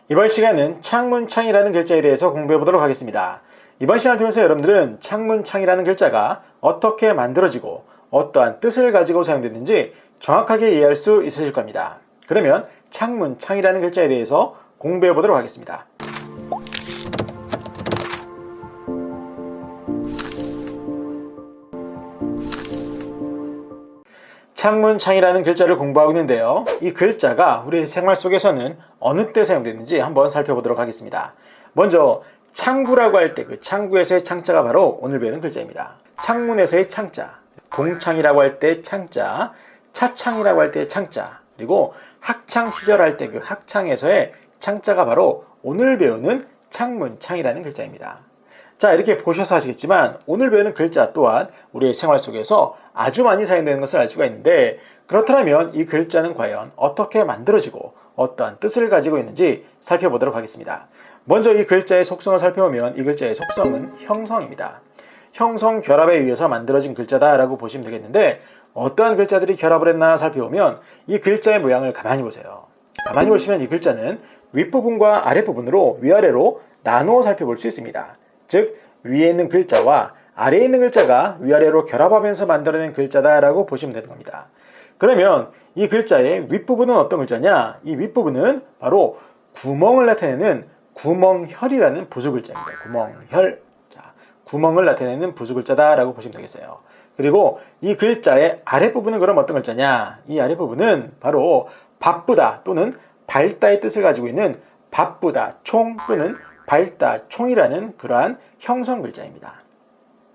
이번 시간은 창문창이라는 글자에 대해서 공부해 보도록 하겠습니다. 이번 시간을 통해서 여러분들은 창문창이라는 글자가 어떻게 만들어지고 어떠한 뜻을 가지고 사용되는지 정확하게 이해할 수 있으실 겁니다. 그러면 창문창이라는 글자에 대해서 공부해 보도록 하겠습니다. 창문창이라는 글자를 공부하고 있는데요. 이 글자가 우리 생활 속에서는 어느 때 사용되는지 한번 살펴보도록 하겠습니다. 먼저 창구라고 할 때 그 창구에서의 창자가 바로 오늘 배우는 글자입니다. 창문에서의 창자, 동창이라고 할 때 창자, 차창이라고 할 때 창자, 그리고 학창시절 할 때 그 학창에서의 창자가 바로 오늘 배우는 창문창이라는 글자입니다. 자, 이렇게 보셔서 아시겠지만 오늘 배우는 글자 또한 우리의 생활 속에서 아주 많이 사용되는 것을 알 수가 있는데, 그렇다면 이 글자는 과연 어떻게 만들어지고 어떠한 뜻을 가지고 있는지 살펴보도록 하겠습니다. 먼저 이 글자의 속성을 살펴보면 이 글자의 속성은 형성입니다. 형성 결합에 의해서 만들어진 글자다라고 보시면 되겠는데, 어떠한 글자들이 결합을 했나 살펴보면 이 글자의 모양을 가만히 보세요. 가만히 보시면 이 글자는 윗부분과 아랫부분으로 위아래로 나누어 살펴볼 수 있습니다. 즉 위에 있는 글자와 아래에 있는 글자가 위아래로 결합하면서 만들어낸 글자다라고 보시면 되는 겁니다. 그러면 이 글자의 윗부분은 어떤 글자냐? 이 윗부분은 바로 구멍을 나타내는 구멍혈이라는 부수글자입니다. 구멍혈. 자, 구멍을 나타내는 부수글자다라고 보시면 되겠어요. 그리고 이 글자의 아랫부분은 그럼 어떤 글자냐? 이 아랫부분은 바로 바쁘다 또는 밝다의 뜻을 가지고 있는 바쁘다 총 또는 밝다 총이라는 그러한 형성 글자입니다.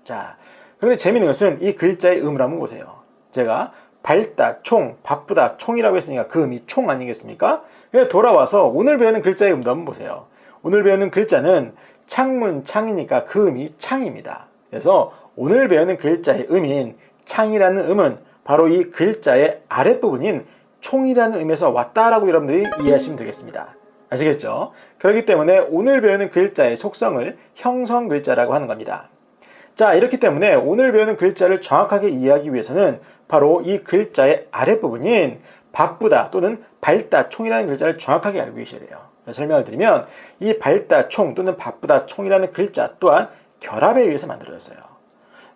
자, 그런데 재미있는 것은 이 글자의 음을 한번 보세요. 제가 밝다 총, 바쁘다 총이라고 했으니까 그 음이 총 아니겠습니까? 돌아와서 오늘 배우는 글자의 음도 한번 보세요. 오늘 배우는 글자는 창문 창이니까 그 음이 창입니다. 그래서 오늘 배우는 글자의 음인 창이라는 음은 바로 이 글자의 아랫부분인 총이라는 음에서 왔다라고 여러분들이 이해하시면 되겠습니다. 아시겠죠? 그렇기 때문에 오늘 배우는 글자의 속성을 형성 글자라고 하는 겁니다. 자, 이렇기 때문에 오늘 배우는 글자를 정확하게 이해하기 위해서는 바로 이 글자의 아랫부분인 바쁘다 또는 밝다 총이라는 글자를 정확하게 알고 계셔야 돼요. 설명을 드리면 이 밝다 총 또는 바쁘다 총이라는 글자 또한 결합에 의해서 만들어졌어요.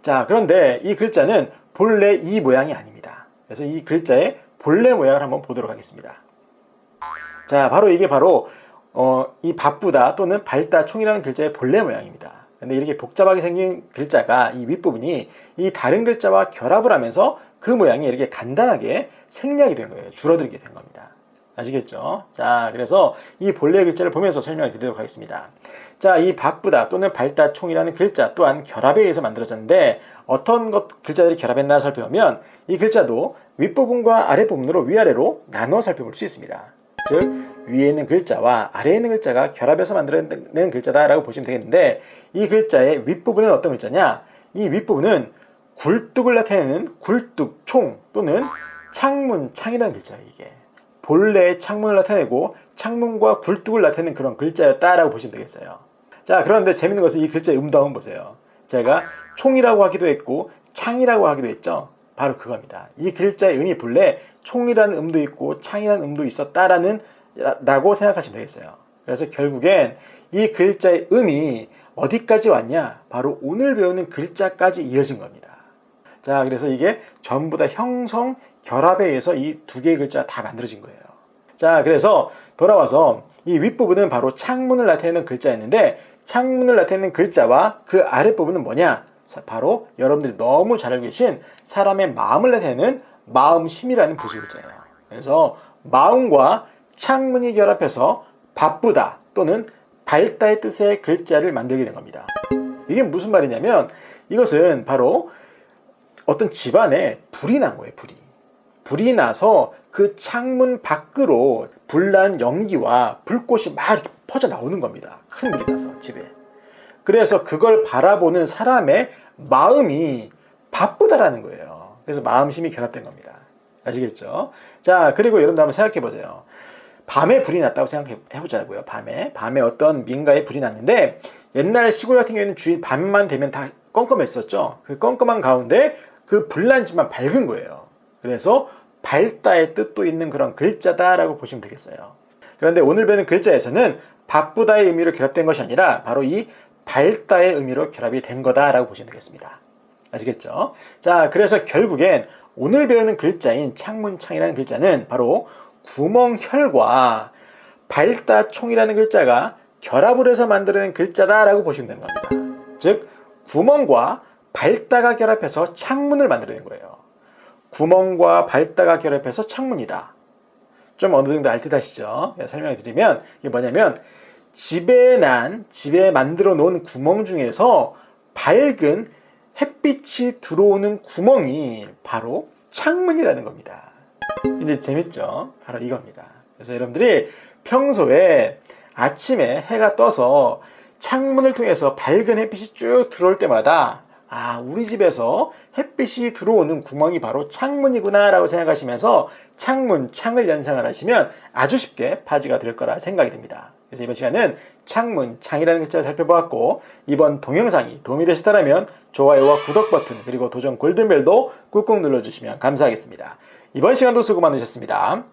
자, 그런데 이 글자는 본래 이 모양이 아닙니다. 그래서 이 글자의 본래 모양을 한번 보도록 하겠습니다. 자, 바로 이게 바로 이 바쁘다 또는 밝다 총이라는 글자의 본래 모양입니다. 근데 이렇게 복잡하게 생긴 글자가 이 윗부분이 이 다른 글자와 결합을 하면서 그 모양이 이렇게 간단하게 생략이 된 거예요. 줄어들게 된 겁니다. 아시겠죠? 자, 그래서 이 본래 글자를 보면서 설명을 드리도록 하겠습니다. 자, 이 바쁘다 또는 밝다 총이라는 글자 또한 결합에 의해서 만들어졌는데 어떤 글자들이 결합했나 살펴보면 이 글자도 윗부분과 아랫부분으로 위아래로 나눠 살펴볼 수 있습니다. 즉 위에 있는 글자와 아래에 있는 글자가 결합해서 만들어낸 글자다라고 보시면 되겠는데, 이 글자의 윗부분은 어떤 글자냐? 이 윗부분은 굴뚝을 나타내는 굴뚝총 또는 창문창이라는 글자예요. 이게 본래의 창문을 나타내고 창문과 굴뚝을 나타내는 그런 글자였다라고 보시면 되겠어요. 자, 그런데 재밌는 것은 이 글자의 음도 한번 보세요. 제가 총이라고 하기도 했고 창이라고 하기도 했죠. 바로 그겁니다. 이 글자의 음이 본래 총이라는 음도 있고 창이라는 음도 있었다라는 라고 생각하시면 되겠어요. 그래서 결국엔 이 글자의 음이 어디까지 왔냐? 바로 오늘 배우는 글자까지 이어진 겁니다. 자, 그래서 이게 전부 다 형성 결합에 의해서 이 두 개의 글자가 다 만들어진 거예요. 자, 그래서 돌아와서 이 윗부분은 바로 창문을 나타내는 글자였는데, 창문을 나타내는 글자와 그 아랫부분은 뭐냐? 바로 여러분들이 너무 잘 알고 계신 사람의 마음을 나타내는 마음심이라는 부수글자예요. 그래서 마음과 창문이 결합해서 바쁘다 또는 밝다의 뜻의 글자를 만들게 된 겁니다. 이게 무슨 말이냐면 이것은 바로 어떤 집안에 불이 난 거예요. 불이 나서 그 창문 밖으로 불난 연기와 불꽃이 막 이렇게 퍼져 나오는 겁니다. 큰 불이 나서 집에. 그래서 그걸 바라보는 사람의 마음이 바쁘다라는 거예요. 그래서 마음심이 결합된 겁니다. 아시겠죠? 자, 그리고 여러분들 한번 생각해 보세요. 밤에 불이 났다고 생각해 보자고요. 밤에 어떤 민가에 불이 났는데, 옛날 시골 같은 경우에는 주위 밤만 되면 다 껌껌했었죠. 그 껌껌한 가운데 그 불난 집만 밝은 거예요. 그래서 밝다의 뜻도 있는 그런 글자다라고 보시면 되겠어요. 그런데 오늘 배우는 글자에서는 바쁘다의 의미로 결합된 것이 아니라 바로 이 밝다의 의미로 결합이 된 거다라고 보시면 되겠습니다. 아시겠죠? 자, 그래서 결국엔 오늘 배우는 글자인 창문창이라는 글자는 바로 구멍혈과 밝다총이라는 글자가 결합을 해서 만들어낸 글자다라고 보시면 되는 겁니다. 즉, 구멍과 밝다가 결합해서 창문을 만들어낸 거예요. 구멍과 밝다가 결합해서 창문이다. 좀 어느 정도 알 듯 하시죠? 설명을 드리면 이게 뭐냐면 집에 만들어 놓은 구멍 중에서 밝은 햇빛이 들어오는 구멍이 바로 창문이라는 겁니다. 이제 재밌죠? 바로 이겁니다. 그래서 여러분들이 평소에 아침에 해가 떠서 창문을 통해서 밝은 햇빛이 쭉 들어올 때마다 우리 집에서 햇빛이 들어오는 구멍이 바로 창문이구나 라고 생각하시면서 창을 연상을 하시면 아주 쉽게 파지가 될 거라 생각이 듭니다. 그래서 이번 시간은 창문창이라는 글자를 살펴보았고, 이번 동영상이 도움이 되셨다면 좋아요와 구독 버튼 그리고 도전 골든벨도 꾹꾹 눌러주시면 감사하겠습니다. 이번 시간도 수고 많으셨습니다.